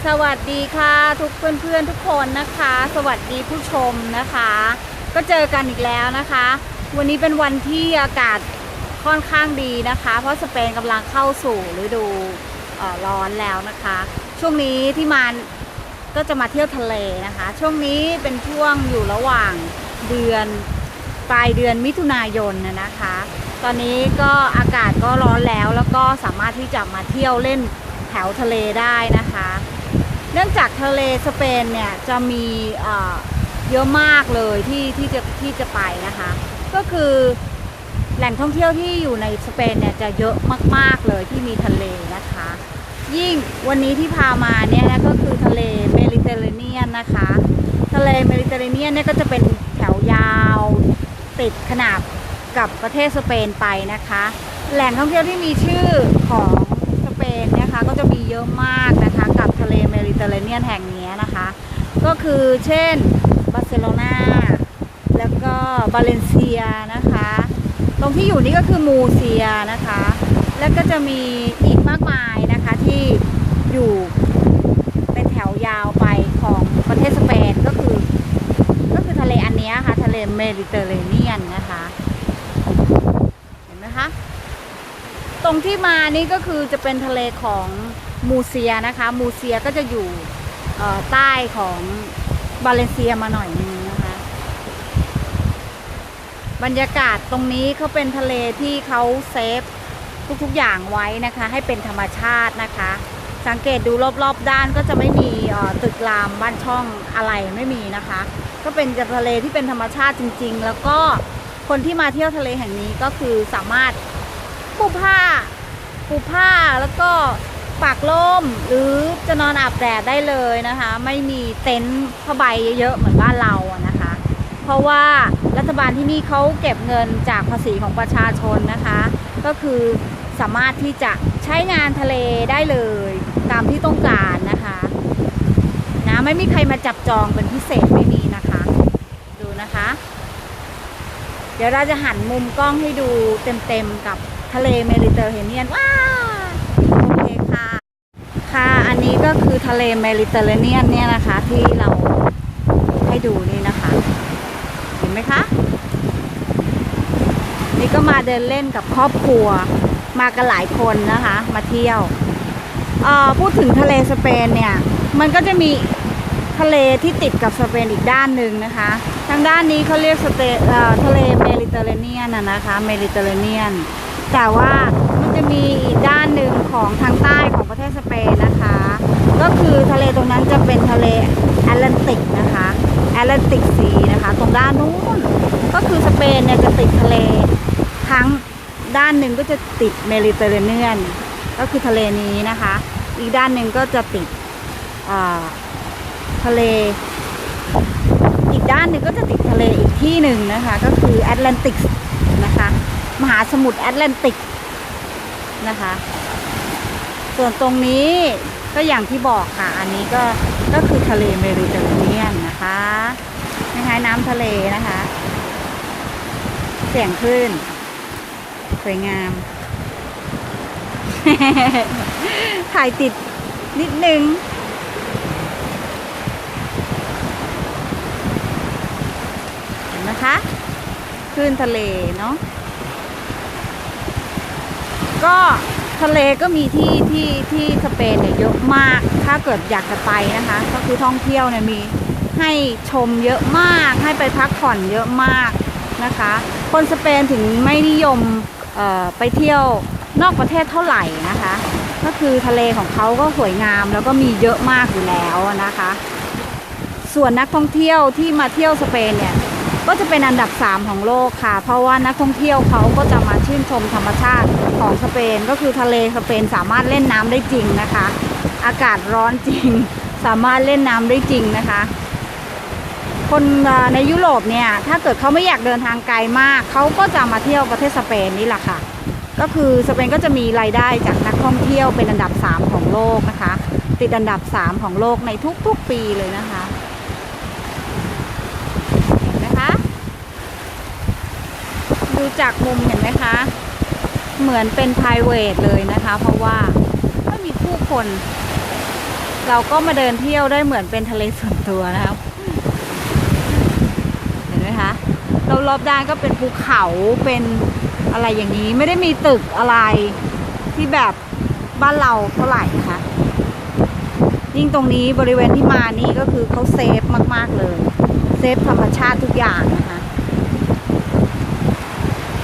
สวัสดีค่ะทุกเพื่อนๆทุกคนนะคะสวัสดีผู้ชมนะคะก็เจอกันอีกแล้วนะคะวันนี้เป็นวันที่อากาศค่อนข้างดีนะคะเพราะสเปนกำลังเข้าสู่ฤดูร้อนแล้วนะคะช่วงนี้ที่มาก็จะมาเที่ยวทะเลนะคะช่วงนี้เป็นช่วงอยู่ระหว่างเดือนปลายเดือนมิถุนายนนะคะตอนนี้ก็อากาศก็ร้อนแล้วก็สามารถที่จะมาเที่ยวเล่นแถวทะเลได้นะคะเนื่องจากทะเลสเปนเนี่ยจะมีเยอะมากเลยที่จะไปนะคะก็คือแหล่งท่องเที่ยวที่อยู่ในสเปนเนี่ยจะเยอะมากๆเลยที่มีทะเลนะคะยิ่งวันนี้ที่พามาเนี่ยนะก็คือทะเลเมดิเตอร์เรเนียนนะคะทะเลเมดิเตอร์เรเนียนเนี่ยก็จะเป็นแถวยาวติดขนาบกับประเทศสเปนไปนะคะแหล่งท่องเที่ยวที่มีชื่อของสเปนนะคะก็จะมีเยอะมากนะคะกับทะเลเมดิเตอร์เรเนียนแห่งนี้นะคะก็คือเช่นบาร์เซโลนาแล้วก็บาเลนเซียนะคะตรงที่อยู่นี้ก็คือมูเซียนะคะแล้วก็จะมีอีกมากมายนะคะที่อยู่เป็นแถวยาวไปของประเทศสเปนก็คือทะเลอันนี้ค่ะทะเลเมดิเตอร์เรเนียนนะคะเห็นไหมคะตรงที่มานี่ก็คือจะเป็นทะเลของมูเซียนะคะมูเซียก็จะอยู่ใต้ของบาเลนเซียมาหน่อยนึงนะคะบรรยากาศตรงนี้เขาเป็นทะเลที่เขาเซฟทุกๆอย่างไว้นะคะให้เป็นธรรมชาตินะคะสังเกตดูรอบๆด้านก็จะไม่มีตึกรามบ้านช่องอะไรไม่มีนะคะก็เป็นทะเลที่เป็นธรรมชาติจริงๆแล้วก็คนที่มาเที่ยวทะเลแห่งนี้ก็คือสามารถปูผ้าแล้วก็ปากล่มหรือจะนอนอาบแดดได้เลยนะคะไม่มีเต็นท์ผ้าใบเยอะๆเหมือนบ้านเรานะคะเพราะว่ารัฐบาลที่นี่เขาเก็บเงินจากภาษีของประชาชนนะคะก็คือสามารถที่จะใช้งานทะเลได้เลยตามที่ต้องการนะคะนะไม่มีใครมาจับจองเป็นพิเศษไม่มีนะคะดูนะคะเดี๋ยวเราจะหันมุมกล้องให้ดูเต็มๆกับทะเลเมดิเตอร์เรเนียนว้าโอเคค่ะค่ะอันนี้ก็คือทะเลเมดิเตอร์เรเนียนเนี่ยนะคะที่เราให้ดูนี่นะคะเห็นไหมคะนี่ก็มาเดินเล่นกับครอบครัวมากันหลายคนนะคะมาเที่ยวพูดถึงทะเลสเปนเนี่ยมันก็จะมีทะเลที่ติดกับสเปนอีกด้านหนึ่งนะคะทางด้านนี้เขาเรียกทะเลเมดิเตอร์เรเนียนนะคะเมดิเตอร์เรเนียนแต่ว่ามันจะมีอีกด้านหนึ่งของทางใต้ของประเทศสเปนนะคะก็คือทะเลตรงนั้นจะเป็นทะเลแอตแลนติกนะคะแอตแลนติกซีนะคะตรงด้านนู้นก็คือสเปนเนี่ยจะติดทะเลทั้งด้านหนึ่งก็จะติดเมดิเตอร์เรเนียนก็คือทะเลนี้นะคะอีกด้านหนึ่งก็จะติดทะเลอีกด้านหนึ่งก็จะติดทะเลอีกที่หนึ่งนะคะก็คือแอตแลนติกนะคะมหาสมุทรแอตแลนติกนะคะส่วนตรงนี้ก็อย่างที่บอกค่ะอันนี้ก็คือทะเลเมดิเตอร์เรเนียนนะคะคล้ายๆน้ำทะเลนะคะเสียงคลื่นสวยงาม ถ่ายติดนิดนึงเห็นไหมคะคลื่นทะเลเนาะก็ทะเลก็มีที่สเปนเนี่ยเยอะมากถ้าเกิดอยากจะไปนะคะก็คือท่องเที่ยวเนี่ยมีให้ชมเยอะมากให้ไปพักผ่อนเยอะมากนะคะคนสเปนถึงไม่นิยมไปเที่ยวนอกประเทศเท่าไหร่นะคะก็คือทะเลของเขาก็สวยงามแล้วก็มีเยอะมากอยู่แล้วนะคะส่วนนักท่องเที่ยวที่มาเที่ยวสเปนเนี่ยก็จะเป็นอันดับ3ของโลกค่ะเพราะว่านักท่องเที่ยวเขาก็จะมาชื่นชมธรรมชาติของสเปนก็คือทะเลสเปนสามารถเล่นน้ำได้จริงนะคะอากาศร้อนจริงสามารถเล่นน้ำได้จริงนะคะคนในยุโรปเนี่ยถ้าเกิดเขาไม่อยากเดินทางไกลมากเขาก็จะมาเที่ยวประเทศสเปนนี่แหละค่ะก็คือสเปนก็จะมีรายได้จากนักท่องเที่ยวเป็นอันดับ3ของโลกนะคะติดอันดับ3ของโลกในทุกๆปีเลยนะคะเห็นไหมคะดูจากมุมเห็นไหมคะเหมือนเป็น private เลยนะคะเพราะว่าไม่มีผู้คน เราก็มาเดินเที่ยวได้เหมือนเป็นทะเลส่วนตัวนะครับเห็นไหมคะรอบๆด้านก็เป็นภูเขาเป็นอะไรอย่างนี้ไม่ได้มีตึกอะไรที่แบบบ้านเราเท่าไหร่นะคะยิ่งตรงนี้บริเวณที่มานี่ก็คือเขาเซฟมากๆเลยเซฟธรรมชาติทุกอย่างนะคะ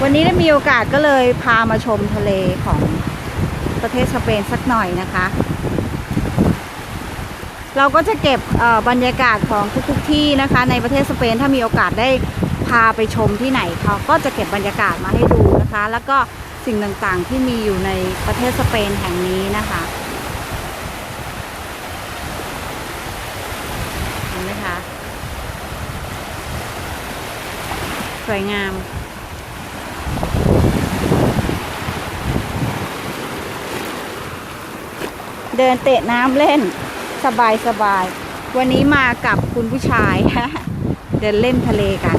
วันนี้ได้มีโอกาสก็เลยพามาชมทะเลของประเทศสเปนสักหน่อยนะคะเราก็จะเก็บบรรยากาศของทุกที่นะคะในประเทศสเปนถ้ามีโอกาสได้พาไปชมที่ไหนเขาก็จะเก็บบรรยากาศมาให้ดูนะคะแล้วก็สิ่งต่างๆที่มีอยู่ในประเทศสเปนแห่งนี้นะคะเห็นไหมคะสวยงามเดินเตะน้ำเล่นสบายวันนี้มากับคุณผู้ชาย เดินเล่นทะเลกัน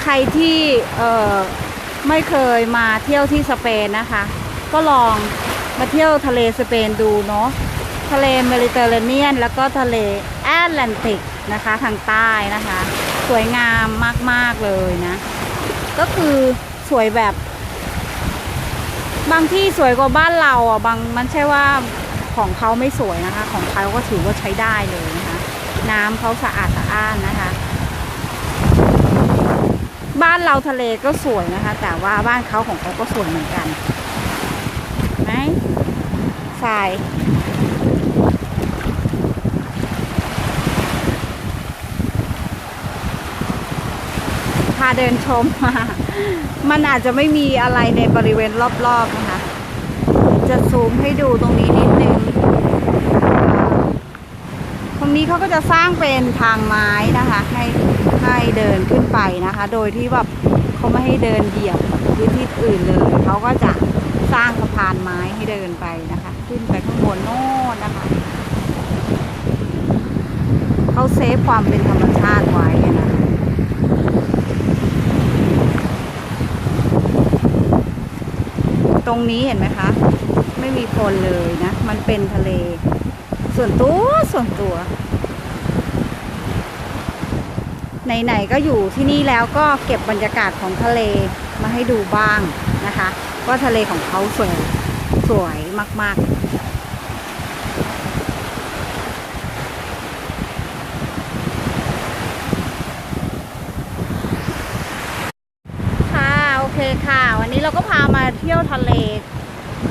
ใครที่ไม่เคยมาเที่ยวที่สเปนนะคะก็ลองมาเที่ยวทะเลสเปนดูเนาะทะเลเมดิเตอร์เรเนียนแล้วก็ทะเลแอตแลนติกนะคะทางใต้นะคะสวยงามมากๆเลยนะก็คือสวยแบบบางที่สวยกว่าบ้านเราอ่ะบางมันใช่ว่าของเขาไม่สวยนะคะของเขาก็ถือว่าใช้ได้เลยนะคะน้ำเขาสะอาดสะอ้านนะคะบ้านเราทะเลก็สวยนะคะแต่ว่าบ้านเขาของเขาก็สวยเหมือนกันไหมทรายพาเดินชมมามันอาจจะไม่มีอะไรในบริเวณรอบๆนะคะจะซูมให้ดูตรงนี้นิดนึงตรงนี้เขาก็จะสร้างเป็นทางไม้นะคะให้เดินขึ้นไปนะคะโดยที่แบบเขาไม่ให้เดินเหยียบพื้นที่อื่นเลยเขาก็จะสร้างสะพานไม้ให้เดินไปนะคะขึ้นไปข้างบนโน่นนะคะเขาเซฟความเป็นธรรมชาติไว้นะตรงนี้เห็นไหมคะไม่มีคนเลยนะมันเป็นทะเลส่วนตัวไหนๆก็อยู่ที่นี่แล้วก็เก็บบรรยากาศของทะเลมาให้ดูบ้างนะคะว่าทะเลของเขาสวยมากๆค่ะโอเคค่ะวันนี้เราก็พามาเที่ยวทะเล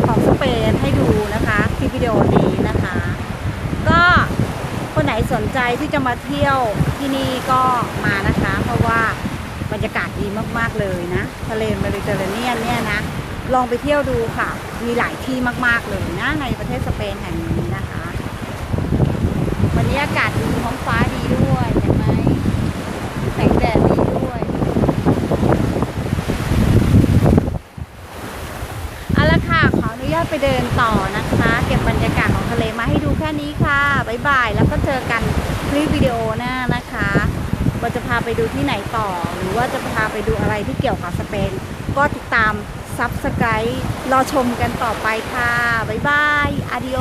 ของสเปนให้ดูนะคะคลิปวิดีโอนี้นะคะก็คนไหนสนใจที่จะมาเที่ยวที่นี่ก็มานะคะเพราะว่าบรรยากาศดีมากๆเลยนะทะเลเมดิเตอร์เรเนียนเนี่ยนะลองไปเที่ยวดูค่ะมีหลายที่มากๆเลยนะในประเทศสเปนแห่งนี้นะคะวันนี้อากาศดีท้องฟ้าดีด้วยเห็นไหมแสงแดดดีด้วยเอาละค่ะขออนุญาตไปเดินต่อนะคะเก็บบรรยากาศของทะเลมาให้ดูแค่นี้ค่ะบ๊ายบายแล้วก็เจอกันคลิปวิดีโอหน้านะคะว่าจะพาไปดูที่ไหนต่อหรือว่าจะพาไปดูอะไรที่เกี่ยวกับสเปนก็ติดตามSubscribe รอชมกันต่อไปค่ะบ๊ายบาย อาดิโอ